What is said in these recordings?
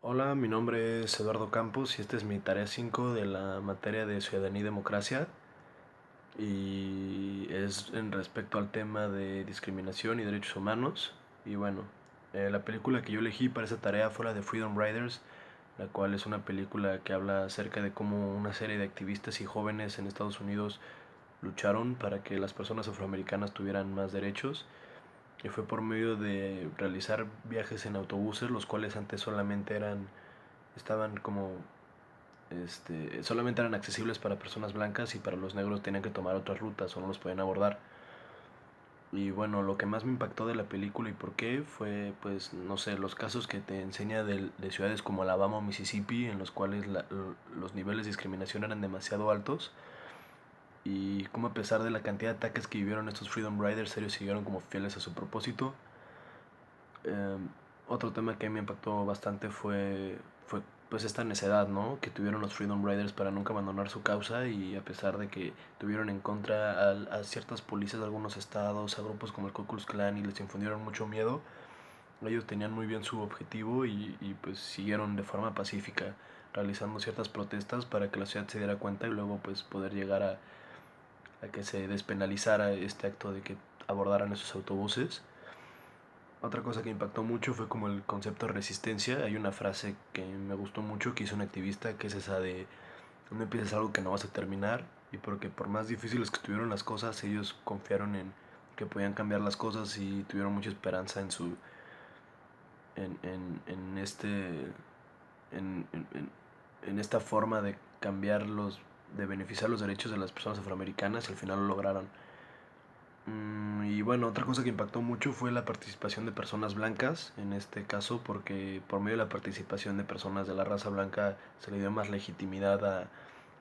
Hola, mi nombre es Eduardo Campos y esta es mi tarea 5 de la materia de Ciudadanía y Democracia y es en respecto al tema de discriminación y derechos humanos. Y bueno, la película que yo elegí para esa tarea fue la de Freedom Riders, la cual es una película que habla acerca de cómo una serie de activistas y jóvenes en Estados Unidos lucharon para que las personas afroamericanas tuvieran más derechos, y fue por medio de realizar viajes en autobuses, los cuales antes estaban como solamente eran accesibles para personas blancas, y para los negros tenían que tomar otras rutas o no los podían abordar. Y bueno, lo que más me impactó de la película y por qué fue, pues, no sé, los casos que te enseña de ciudades como Alabama o Mississippi, en los cuales los niveles de discriminación eran demasiado altos, y cómo, a pesar de la cantidad de ataques que vivieron estos Freedom Riders, ellos siguieron como fieles a su propósito. Eh, Otro tema que me impactó bastante fue pues esta necedad, ¿no?, que tuvieron los Freedom Riders para nunca abandonar su causa, y a pesar de que tuvieron en contra a ciertas policías de algunos estados, a grupos como el Ku Klux Klan, y les infundieron mucho miedo, ellos tenían muy bien su objetivo, y pues siguieron de forma pacífica realizando ciertas protestas para que la ciudad se diera cuenta, y luego pues poder llegar a que se despenalizara este acto de que abordaran esos autobuses. Otra cosa que impactó mucho fue como el concepto de resistencia. Hay una frase que me gustó mucho que hizo un activista, que es esa de: no empieces algo que no vas a terminar. Y porque por más difíciles que estuvieron las cosas, ellos confiaron en que podían cambiar las cosas, y tuvieron mucha esperanza en en esta forma de de beneficiar los derechos de las personas afroamericanas, y al final lo lograron. Y bueno, otra cosa que impactó mucho fue la participación de personas blancas, en este caso, porque por medio de la participación de personas de la raza blanca se le dio más legitimidad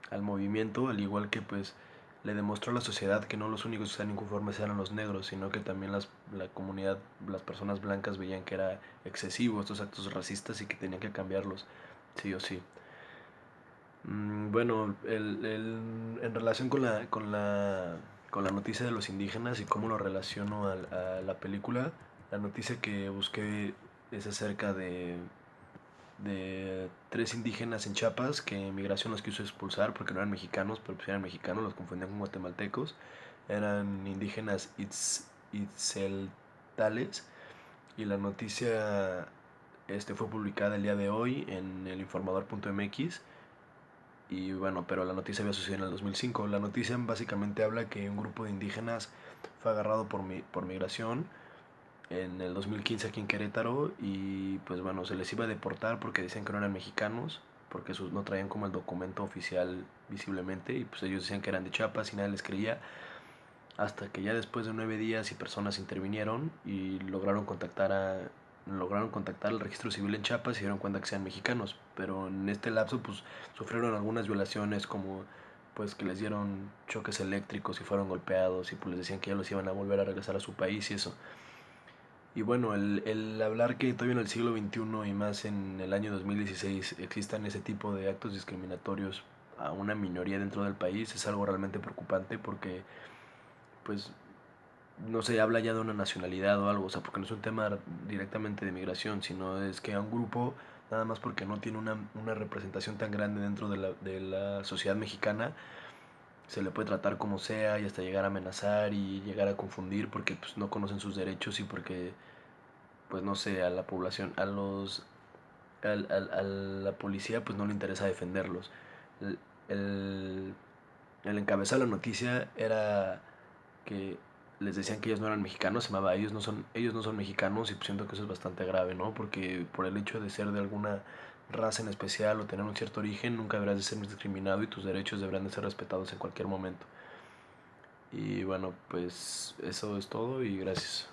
al movimiento, al igual que pues le demostró a la sociedad que no los únicos que están inconformes eran los negros, sino que también la comunidad, las personas blancas veían que era excesivo estos actos racistas y que tenían que cambiarlos, sí o sí. Bueno, en relación con la noticia de los indígenas y cómo lo relaciono a la película, la noticia que busqué es acerca de tres indígenas en Chiapas que migración los quiso expulsar porque no eran mexicanos, pero pues eran mexicanos, los confundían con guatemaltecos. Eran indígenas itzeltales, y la noticia fue publicada el día de hoy en el informador.mx. Y bueno, pero la noticia había sucedido en el 2005. La noticia básicamente habla que un grupo de indígenas fue agarrado por migración en el 2015 aquí en Querétaro, y pues bueno, se les iba a deportar porque decían que no eran mexicanos, porque no traían como el documento oficial visiblemente, y pues ellos decían que eran de Chiapas y nadie les creía, hasta que ya después de 9 días y personas intervinieron y lograron contactar al registro civil en Chiapas y se dieron cuenta que sean mexicanos. Pero en este lapso pues sufrieron algunas violaciones, como pues que les dieron choques eléctricos y fueron golpeados, y pues les decían que ya los iban a volver a regresar a su país y eso. Y bueno, el hablar que todavía en el siglo XXI y más en el año 2016 existan ese tipo de actos discriminatorios a una minoría dentro del país es algo realmente preocupante, porque pues no se habla ya de una nacionalidad o algo, o sea, porque no es un tema directamente de migración, sino es que a un grupo, nada más porque no tiene una representación tan grande dentro de la sociedad mexicana, se le puede tratar como sea, y hasta llegar a amenazar y llegar a confundir, porque pues no conocen sus derechos, y porque pues no sé, a la población, a la policía pues no le interesa defenderlos. El, el, el encabezado de la noticia era que les decían que ellos no eran mexicanos, se llamaba ellos no son mexicanos, y pues siento que eso es bastante grave, ¿no? Porque por el hecho de ser de alguna raza en especial o tener un cierto origen, nunca deberás de ser discriminado, y tus derechos deberán de ser respetados en cualquier momento. Y bueno, pues eso es todo, y gracias.